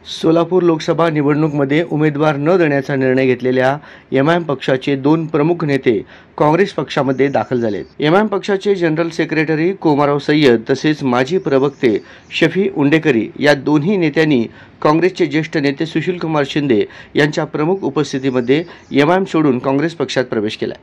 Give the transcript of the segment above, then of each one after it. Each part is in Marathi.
सोलापूर लोकसभा निवडणूकमध्ये उमेदवार न देण्याचा निर्णय घेतलेल्या एमआयएम पक्षाचे दोन प्रमुख नेते काँग्रेस पक्षामध्ये दाखल झालेत। एमआयएम पक्षाचे जनरल सेक्रेटरी कोमाराव सय्यद तसेच माजी प्रवक्ते शफी उंडेकरी या दोन्ही नेत्यांनी काँग्रेसचे ज्येष्ठ नेते सुशीलकुमार शिंदे यांच्या प्रमुख उपस्थितीमध्ये एमआयएम सोडून काँग्रेस पक्षात प्रवेश केला।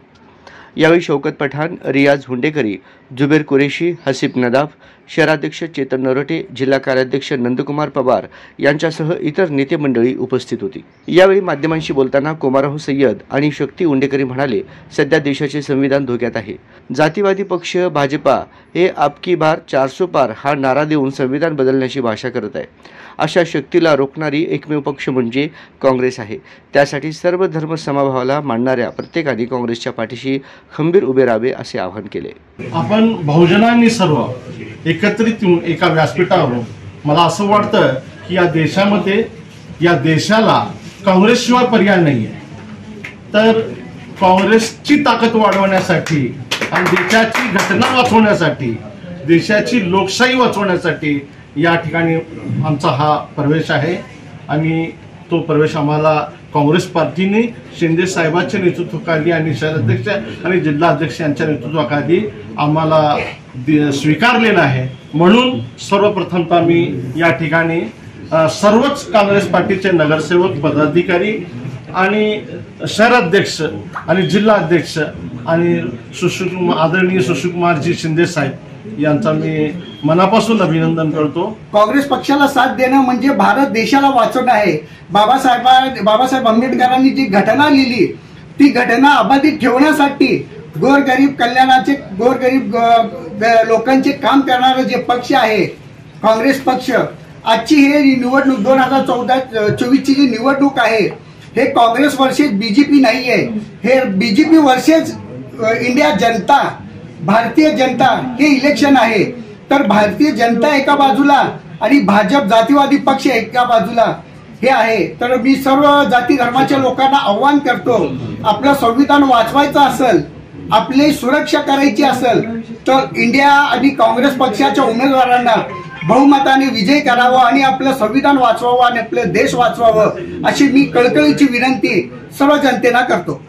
यावेळी शौकत पठाण, रियाज हुंडेकरी, जुबेर कुरेशी, हसीब नदाफ, शहराध्यक्ष चेतन नरोटे, जिल्हा कार्याध्यक्ष नंदकुमार पवार यांच्यासह इतर नेते मंडळी उपस्थित होती। यावेळी माध्यमांशी बोलताना कोमाराव सय्यद आणि शक्ती उंडेकरी म्हणाले, सध्या देशाचे संविधान धोक्यात आहे। जातीवादी पक्ष भाजपा हे आपकी बार 400 पार हा नारा देऊन संविधान बदलण्याची भाषा करत आहे। अशा शक्तीला रोखणारी एकमेव पक्ष म्हणजे काँग्रेस आहे। त्यासाठी सर्व धर्म समभावाला मानणाऱ्या प्रत्येकाने काँग्रेसच्या पाठीशी खंबीर उभे राहावे असे आवाहन केले। आपण बहुजनांनी सर्व एकत्रित येऊन एका व्यासपीठावर मला असं वाटतं की या देशामध्ये या देशाला काँग्रेसशिवाय पर्याय नाहीये। तर काँग्रेसची ताकद वाढवण्यासाठी आणि देशाची घटना वाचवण्यासाठी, देशाची लोकशाही वाचवण्यासाठी या ठिकाणी आमचा हा प्रवेश आहे आणि तो प्रवेश आम्हाला काँग्रेस पार्टीने शिंदे साहेबांच्या नेतृत्वाखाली आणि शहराध्यक्ष आणि जिल्हाध्यक्ष यांच्या नेतृत्वाखाली आम्हाला स्वीकारलेला आहे। म्हणून सर्वप्रथमतः मी या ठिकाणी सर्वच काँग्रेस पार्टीचे नगरसेवक, पदाधिकारी आणि शहराध्यक्ष आणि जिल्हाध्यक्ष आणि आदरणीय सुशीलकुमारजी शिंदे साहेब यांचा मी मनापासून अभिनंदन करतो। काँग्रेस पक्षाला साथ देणं म्हणजे भारत देशाला वाचवणं आहे। बाबासाहेब आंबेडकरांनी जी घटना लिहिली ती घटना अबाधित ठेवण्यासाठी गोरगरीब कल्याणाचे, गोरगरीब लोकांचे काम करणारे जे पक्ष आहे काँग्रेस पक्ष, आजची हे निवडणूक 2024 ची जी निवडणूक आहे हे काँग्रेस वर्सेस बीजेपी नाही आहे, हे बीजेपी वर्सेस इंडिया जनता, भारतीय जनता हे इलेक्शन आहे। तर भारतीय जनता एका बाजूला आणि भाजप जातीवादी पक्ष एका बाजूला हे आहे। तर मी सर्व जाती धर्माच्या लोकांना आव्हान करतो, आपलं संविधान वाचवायचं असेल, आपली सुरक्षा करायची असेल तर इंडिया आणि काँग्रेस पक्षाच्या उमेदवारांना बहुमताने विजय करावा आणि आपलं संविधान वाचवावं आणि आपलं देश वाचवावं अशी मी कळकळीची विनंती सर्व जनतेला करतो।